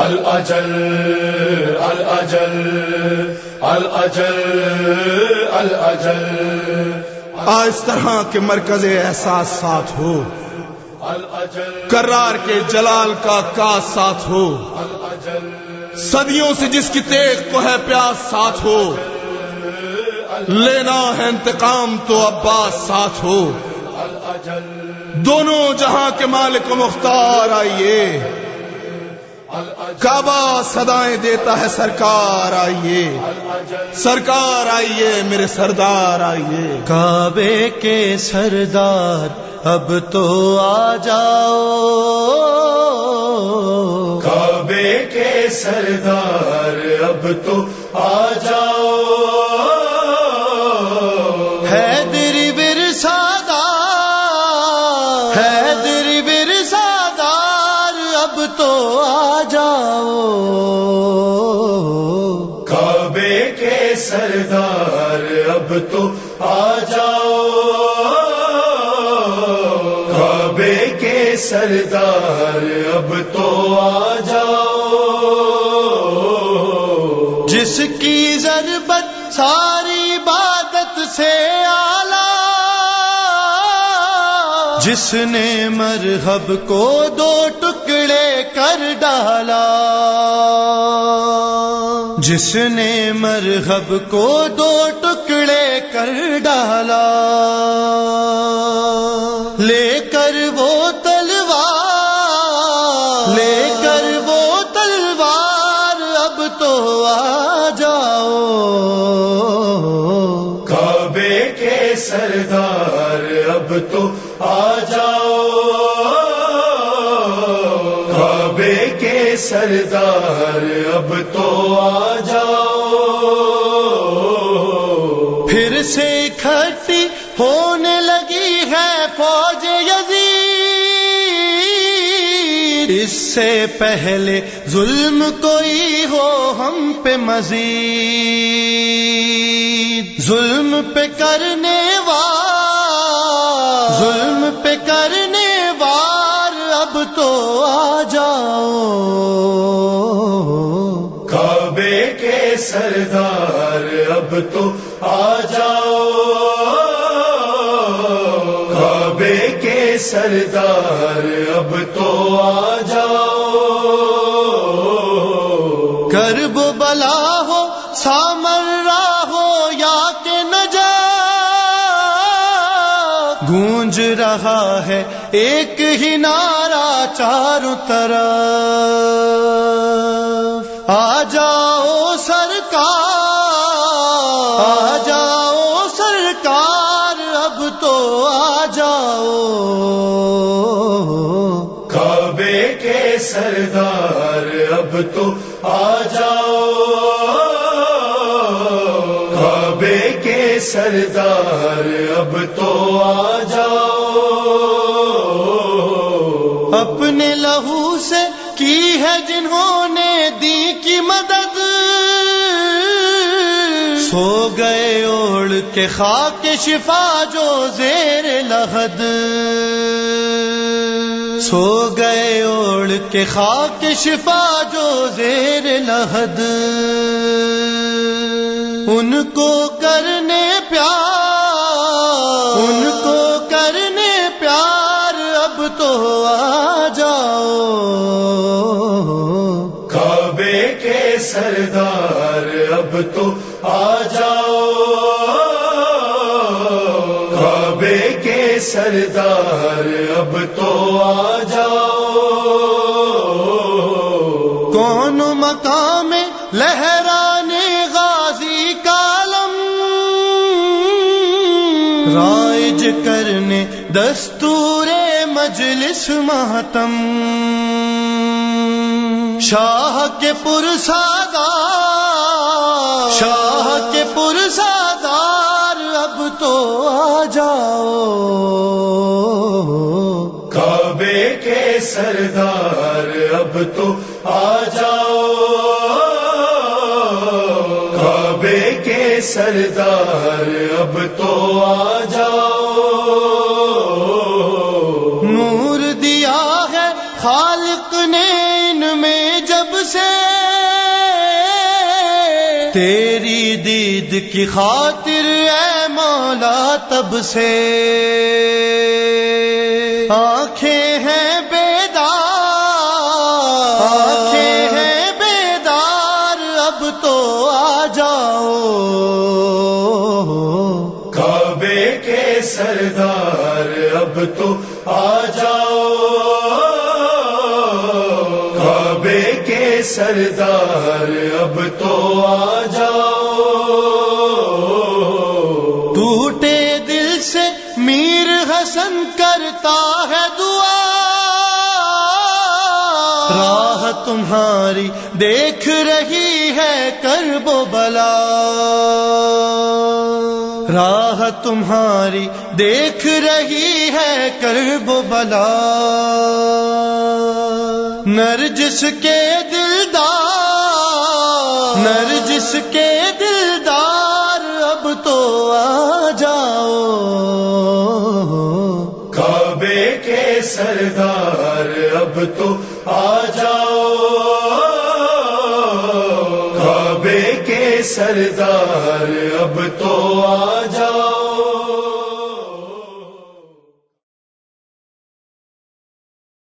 الاجل الاجل الاجل الاجل اس طرح کے مرکز احساس ساتھ ہو، کرار کے جلال کا کاس ساتھ ہو، صدیوں سے جس کی تیغ کو ہے پیاس ساتھ ہو، لینا ہے انتقام تو عباس ساتھ ہو، دونوں جہاں کے مالک و مختار آئیے، کعبہ صدائیں دیتا ہے سرکار آئیے، سرکار آئیے میرے سردار آئیے، کعبے کے سردار اب تو آ جاؤ، کعبے کے سردار اب تو آ جاؤ، حیدری ورثادار، حیدری ورثادار اب تو آ جاؤ، کعبے کے سردار اب تو آ جاؤ، کعبے کے سردار اب تو آ جاؤ، جس کی ضربت ساری عبادت سے اعلیٰ، جس نے مرحب کو دو ٹکڑے کر ڈالا، جس نے مرحب کو دو ٹکڑے کر ڈالا، لے کر وہ تلوار، لے کر وہ تلوار اب تو آ جاؤ، کعبے کے سردار اب تو آ جاؤ، کعبے کے سردار اب تو آ جاؤ، پھر سے اکٹھی ہونے لگی ہے فوج یزید، اس سے پہلے ظلم کوئی ہو ہم پہ مزید، ظلم پہ کرنے وار، ظلم پہ کرنے وار اب تو آ جاؤ، کعبے کے سردار اب تو آ جاؤ، کعبے کے سردار اب تو آ جاؤ، کرب و بلا ہو سامرا ہو یا کہ نجات، گونج رہا ہے ایک ہی نعرہ چاروں طرف، آ جاؤ سرکار، آ جاؤ سرکار اب تو آ جاؤ، کعبے کے سردار اب تو آ جاؤ، کعبے کے سردار اب تو آ جاؤ، اپنے لہو سے کی ہے جنہوں نے دی کی مدد، سو گئے اوڑھ کے خاک شفا جو زیر لحد، سو گئے اوڑھ کے خاک شفا جو زیر لحد، ان کو کرنے پیار، ان کو کرنے پیار اب تو آ جاؤ، کعبے کے سردار اب تو آ جاؤ، کعبے کے سردار اب تو آ جاؤ، کون مقام لہرانے غازی کا علم، رائج کرنے دستور مجلس ماتم، شاہ کے پرسادار، شاہ کے پرسادار اب تو آ جاؤ، کعبے کے سردار اب تو آ جاؤ، کعبے کے سردار اب تو آ جاؤ، نور دیا ہے خالق نے ان میں جب سے تیری دید کی خاطر اے مولا تب سے آنکھیں ہیں بیدار، آنکھیں ہیں بیدار، اب تو آ جاؤ کعبے کے سردار اب تو آ جاؤ، کعبے کے سردار اب تو آ جاؤ، ٹوٹے دل سے میر حسن کرتا ہے دعا، راہ تمہاری دیکھ رہی ہے کرب و بلا، راہ تمہاری دیکھ رہی ہے کرب و بلا، نرجس کے دلدار، نرجس کے دلدار اب تو آ جاؤ کعبے کے سردار اب تو آ جاؤ، کعبے کے سردار اب تو آ جاؤ،